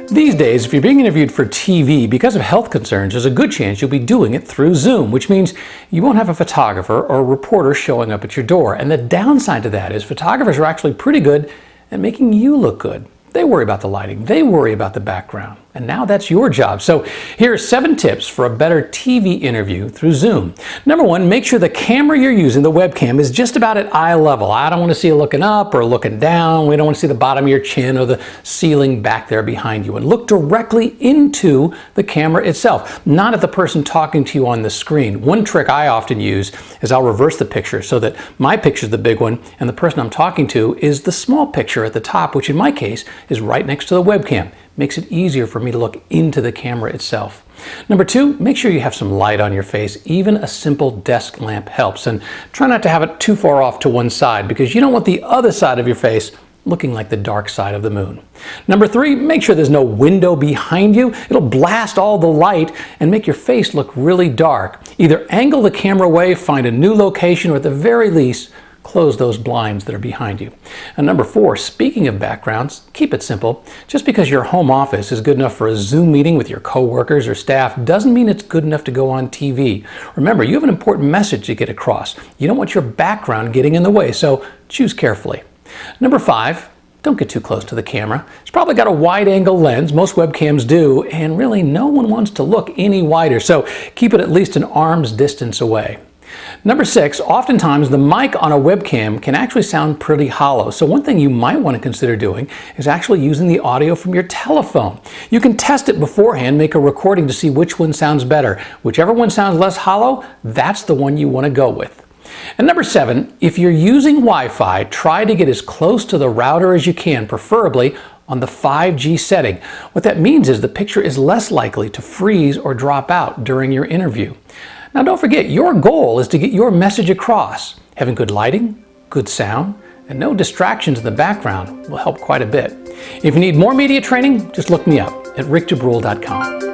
These days, if you're being interviewed for TV, because of health concerns, there's a good chance you'll be doing it through Zoom, which means you won't have a photographer or a reporter showing up at your door. And the downside to that is photographers are actually pretty good at making you look good. They worry about the lighting, they worry about the background, and now that's your job. So here are 7 tips for a better TV interview through Zoom. Number 1, make sure the camera you're using, the webcam, is just about at eye level. I don't want to see you looking up or looking down. We don't want to see the bottom of your chin or the ceiling back there behind you. And look directly into the camera itself, not at the person talking to you on the screen. One trick I often use is I'll reverse the picture so that my picture is the big one and the person I'm talking to is the small picture at the top, which in my case is right next to the webcam. Makes it easier for me to look into the camera itself. Number 2, make sure you have some light on your face. Even a simple desk lamp helps. And try not to have it too far off to one side because you don't want the other side of your face looking like the dark side of the moon. Number 3, make sure there's no window behind you. It'll blast all the light and make your face look really dark. Either angle the camera away, find a new location, or at the very least, close those blinds that are behind you. And number 4, speaking of backgrounds, keep it simple. Just because your home office is good enough for a Zoom meeting with your coworkers or staff doesn't mean it's good enough to go on TV. Remember, you have an important message to get across. You don't want your background getting in the way, so choose carefully. Number 5, don't get too close to the camera. It's probably got a wide-angle lens, most webcams do, and really no one wants to look any wider, so keep it at least an arm's distance away. Number 6, oftentimes the mic on a webcam can actually sound pretty hollow. So one thing you might want to consider doing is actually using the audio from your telephone. You can test it beforehand, make a recording to see which one sounds better. Whichever one sounds less hollow, that's the one you want to go with. And number 7, if you're using Wi-Fi, try to get as close to the router as you can, preferably on the 5G setting. What that means is the picture is less likely to freeze or drop out during your interview. Now don't forget, your goal is to get your message across. Having good lighting, good sound, and no distractions in the background will help quite a bit. If you need more media training, just look me up at rickjabrul.com.